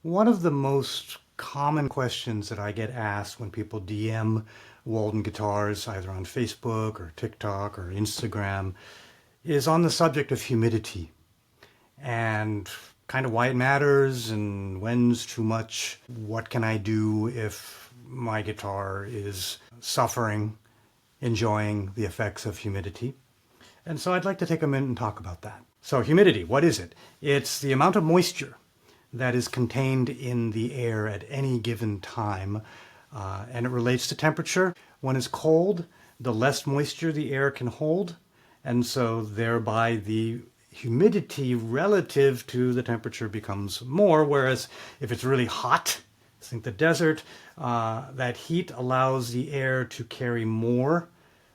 One of the most common questions that I get asked when people DM Walden Guitars, either on Facebook or TikTok or Instagram, is on the subject of humidity and kind of why it matters and when's too much. What can I do if my guitar is suffering, enjoying the effects of humidity? And so I'd like to take a minute and talk about that. So humidity, what is it? It's the amount of moisture that is contained in the air at any given time. And it relates to temperature. When it's cold, the less moisture the air can hold, and so thereby the humidity relative to the temperature becomes more, whereas if it's really hot, think the desert, that heat allows the air to carry more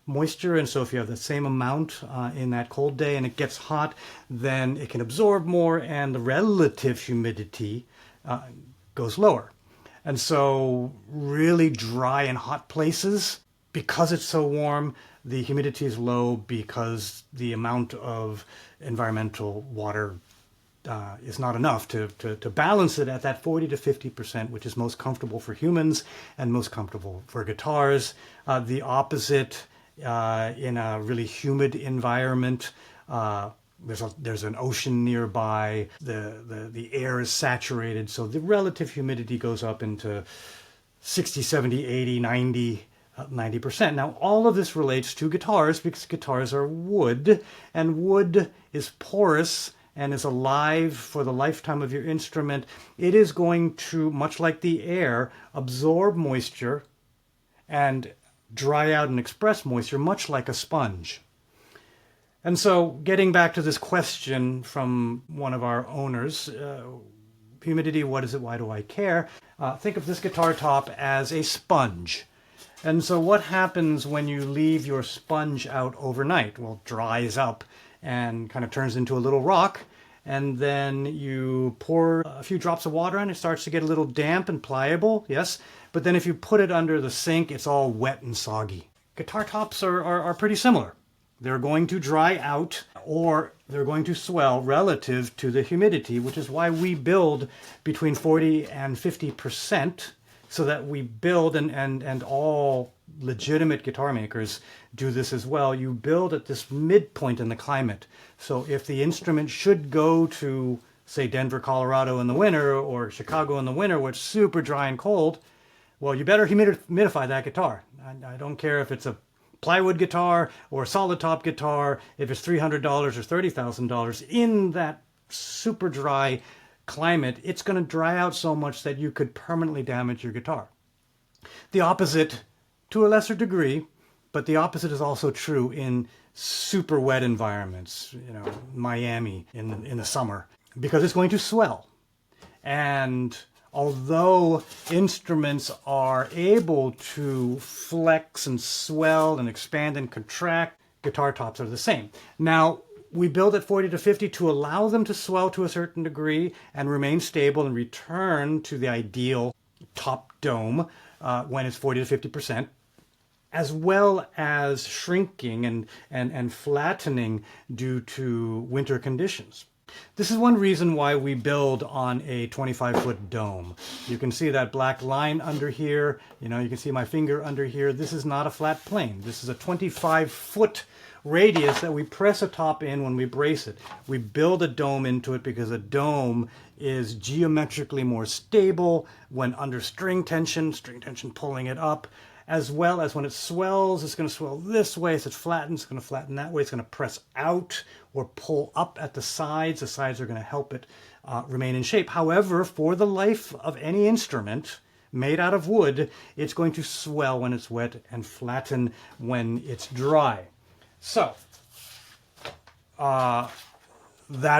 moisture, and so if you have the same amount in that cold day and it gets hot, then it can absorb more and the relative humidity goes lower. And so really dry and hot places, because it's so warm, the humidity is low because the amount of environmental water is not enough to balance it at that 40 to 50%, which is most comfortable for humans and most comfortable for guitars. The opposite in a really humid environment. There's an ocean nearby. The air is saturated, so the relative humidity goes up into 60, 70, 80, 90, 90%. Now, all of this relates to guitars because guitars are wood, and wood is porous and is alive for the lifetime of your instrument. It is going to, much like the air, absorb moisture and dry out and express moisture, much like a sponge. And so, getting back to this question from one of our owners, humidity, what is it, why do I care? Think of this guitar top as a sponge. And so what happens when you leave your sponge out overnight? Well, it dries up and kind of turns into a little rock, and then you pour a few drops of water on it, it starts to get a little damp and pliable, yes, but then if you put it under the sink, it's all wet and soggy. Guitar tops are pretty similar. They're going to dry out or they're going to swell relative to the humidity, which is why we build between 40 and 50%, so that we build, and all legitimate guitar makers do this as well. You build at this midpoint in the climate. So if the instrument should go to, say, Denver, Colorado in the winter, or Chicago in the winter, where it's super dry and cold, well, you better humidify that guitar. I don't care if it's a plywood guitar or a solid top guitar, if it's $300 or $30,000, in that super dry climate, it's going to dry out so much that you could permanently damage your guitar. The opposite, to a lesser degree, but the opposite is also true in super wet environments, Miami in the summer, because it's going to swell. And although instruments are able to flex and swell and expand and contract, guitar tops are the same. Now, we build at 40 to 50 to allow them to swell to a certain degree and remain stable and return to the ideal top dome when it's 40 to 50%, as well as shrinking and flattening due to winter conditions. This is one reason why we build on a 25-foot dome. You can see that black line under here. You can see my finger under here. This is not a flat plane. This is a 25-foot radius that we press a top in when we brace it. We build a dome into it because a dome is geometrically more stable when under string tension pulling it up, as well as when it swells, it's going to swell this way. As it flattens, it's going to flatten that way. It's going to press out or pull up at the sides. The sides are going to help it remain in shape. However, for the life of any instrument made out of wood, it's going to swell when it's wet and flatten when it's dry. So, that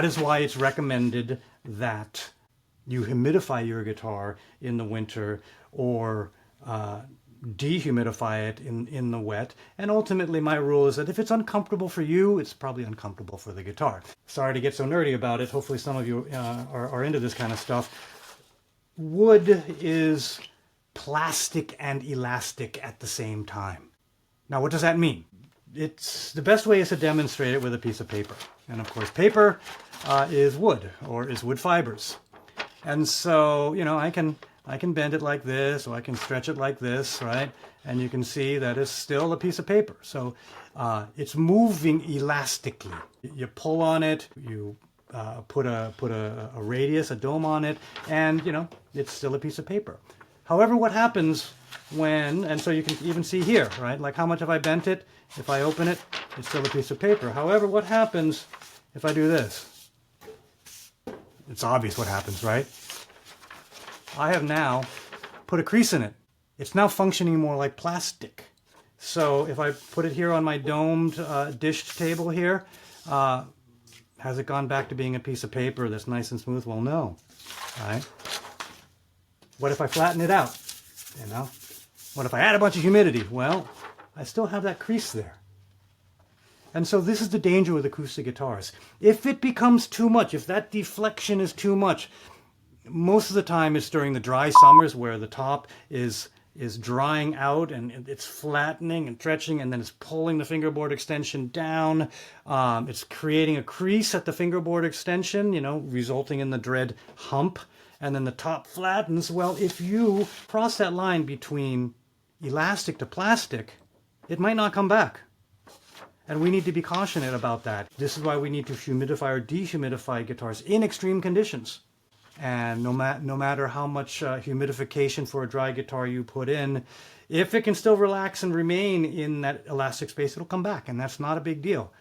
is why it's recommended that you humidify your guitar in the winter or dehumidify it in the wet. And ultimately, my rule is that if it's uncomfortable for you, it's probably uncomfortable for the guitar. Sorry to get so nerdy about it. Hopefully some of you are into this kind of stuff. Wood is plastic and elastic at the same time. Now, what does that mean? The best way is to demonstrate it with a piece of paper. And of course, paper is wood, or is wood fibers. And so, you know, I can bend it like this, or I can stretch it like this, right? And you can see that it's still a piece of paper. So it's moving elastically. You pull on it, you put a radius, a dome on it, and you know, it's still a piece of paper. However, what happens when, and so you can even see here, right? Like how much have I bent it? If I open it, it's still a piece of paper. However, what happens if I do this? It's obvious what happens, right? I have now put a crease in it. It's now functioning more like plastic. So if I put it here on my domed dished table here, has it gone back to being a piece of paper that's nice and smooth? Well, no. Right? What if I flatten it out? You know? What if I add a bunch of humidity? Well, I still have that crease there. And so this is the danger with acoustic guitars. If it becomes too much, if that deflection is too much, most of the time it's during the dry summers where the top is drying out and it's flattening and stretching, and then it's pulling the fingerboard extension down. It's creating a crease at the fingerboard extension, you know, resulting in the dread hump. And then the top flattens. Well, if you cross that line between elastic to plastic, it might not come back. And we need to be cautious about that. This is why we need to humidify or dehumidify guitars in extreme conditions. And no matter how much humidification for a dry guitar you put in, if it can still relax and remain in that elastic space, it'll come back, and that's not a big deal.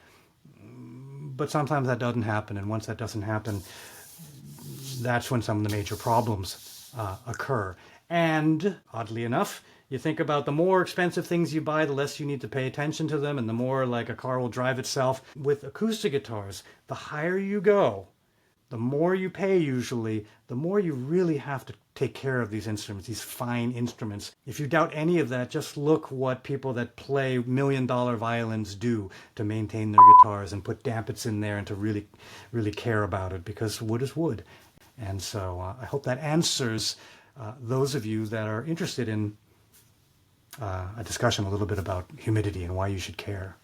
But sometimes that doesn't happen, and once that doesn't happen, that's when some of the major problems occur. And oddly enough, you think about the more expensive things you buy, the less you need to pay attention to them, and the more like a car will drive itself. With acoustic guitars, the higher you go, the more you pay usually, the more you really have to take care of these instruments, these fine instruments. If you doubt any of that, just look what people that play $1,000,000 violins do to maintain their guitars and put dampits in there and to really, really care about it, because wood is wood. And so I hope that answers those of you that are interested in a discussion a little bit about humidity and why you should care.